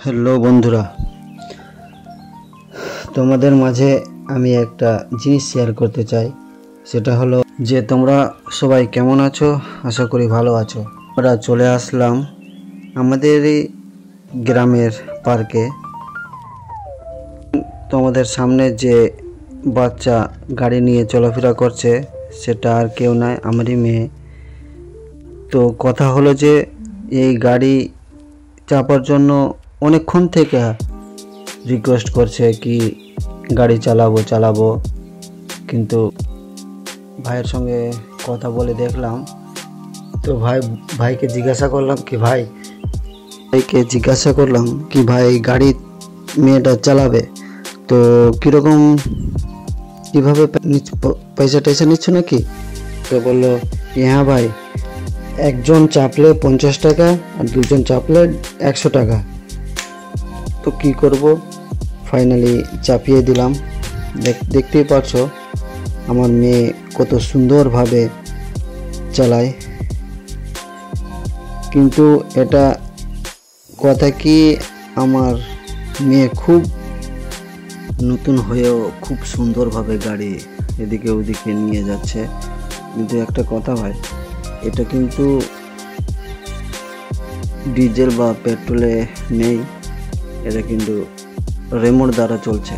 Hello বন্ধুরা, তোমাদের মাঝে আমি একটা জিনিস শেয়ার করতে চাই। সেটা হলো যে তোমরা সবাই কেমন আছো, আশা করি ভালো আছো। আমরা চলে আসলাম আমাদের এই গ্রামের পার্কে। তোমাদের সামনে যে বাচ্চা গাড়ি নিয়ে চলাফেরা করছে সেটা আর কেউ নয়, আমারই মেয়ে। তো কথা হলো যে এই গাড়ি চাপার জন্য অনেকক্ষণ থেকে রিকোয়েস্ট করছে কি গাড়ি চালাবো, কিন্তু ভাইয়ের সঙ্গে কথা বলে দেখলাম। তো ভাইকে জিজ্ঞাসা করলাম কি ভাই গাড়ি মেয়েটা চালাবে, তো কীরকম কীভাবে পয়সা টয়সা নিচ্ছ নাকি? তো বললো হ্যাঁ ভাই, একজন চাপলে 50 টাকা আর দুজন চাপলে 100 টাকা। তো কি করব, ফাইনালি চাপিয়ে দিলাম। দেখতেই পাচ্ছো আমার মেয়ে কত সুন্দরভাবে চালায়। কিন্তু এটা কথা কি, আমার মেয়ে খুব নতুন হয়েও খুব সুন্দরভাবে গাড়ি এদিকে ওদিকে নিয়ে যাচ্ছে। কিন্তু একটা কথা ভাই, এটা কিন্তু ডিজেল বা পেট্রোলে নেই, এটা কিন্তু রিমোট দ্বারা চলছে।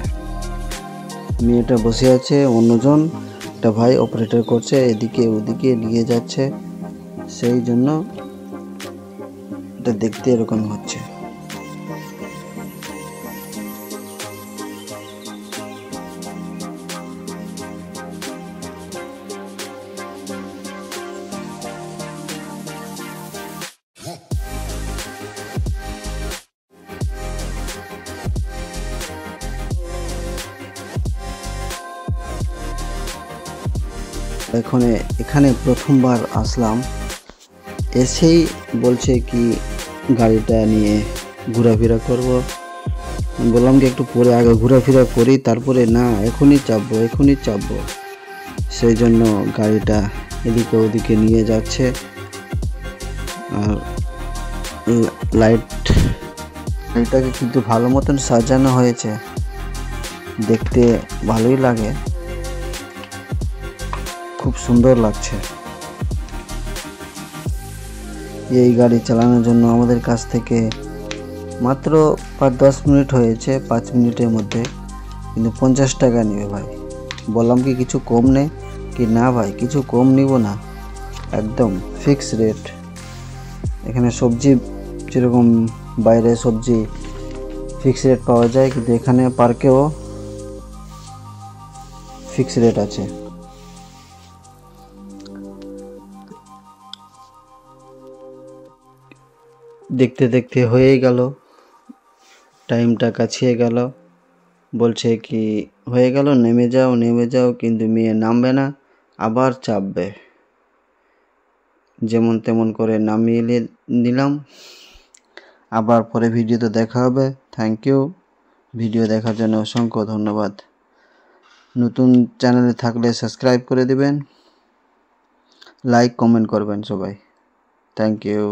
মেয়েটা বসে আছে, অন্যজন একটা ভাই অপারেটর করছে, এদিকে ওদিকে নিয়ে যাচ্ছে। সেই জন্য এটা দেখতে এরকম হচ্ছে। এখানে প্রথমবার আসলাম, এসেই বলছে কি গাড়িটা নিয়ে ঘোরাফেরা করব। বললাম কি একটু পরে আগে ঘোরাফেরা করি, তারপরে না এখনই চাপবো। সেই জন্য গাড়িটা এদিকে ওদিকে নিয়ে যাচ্ছে। আর লাইটটাকে কিন্তু ভালো মতন সাজানো হয়েছে, দেখতে ভালোই লাগে, খুব সুন্দর লাগছে। এই গাড়ি চালানোর জন্য আমাদের কাছ থেকে মাত্র 5-10 মিনিট হয়েছে, 5 মিনিটের মধ্যে, কিন্তু 50 টাকা নেবে ভাই। বললাম কি কিছু কম নেই কি? না ভাই, কিছু কম নিব না, একদম ফিক্স রেট। এখানে সবজি যেরকম বাইরে সবজি ফিক্স রেট পাওয়া যায়, কিন্তু এখানে পার্কেও ফিক্স রেট আছে। দেখতে দেখতে হয়ে গেল, টাইমটা কাছিয়ে গেল। বলছে কি হয়ে গেল, নেমে যাও, কিন্তু মেয়ে নামবে না, আবার চাপবে। যেমন তেমন করে নামিয়ে নিলাম। আবার পরে ভিডিওতে দেখা হবে। থ্যাংক ইউ, ভিডিও দেখার জন্য অসংখ্য ধন্যবাদ। নতুন চ্যানেলে থাকলে সাবস্ক্রাইব করে দিবেন, লাইক কমেন্ট করবেন সবাই। Thank you.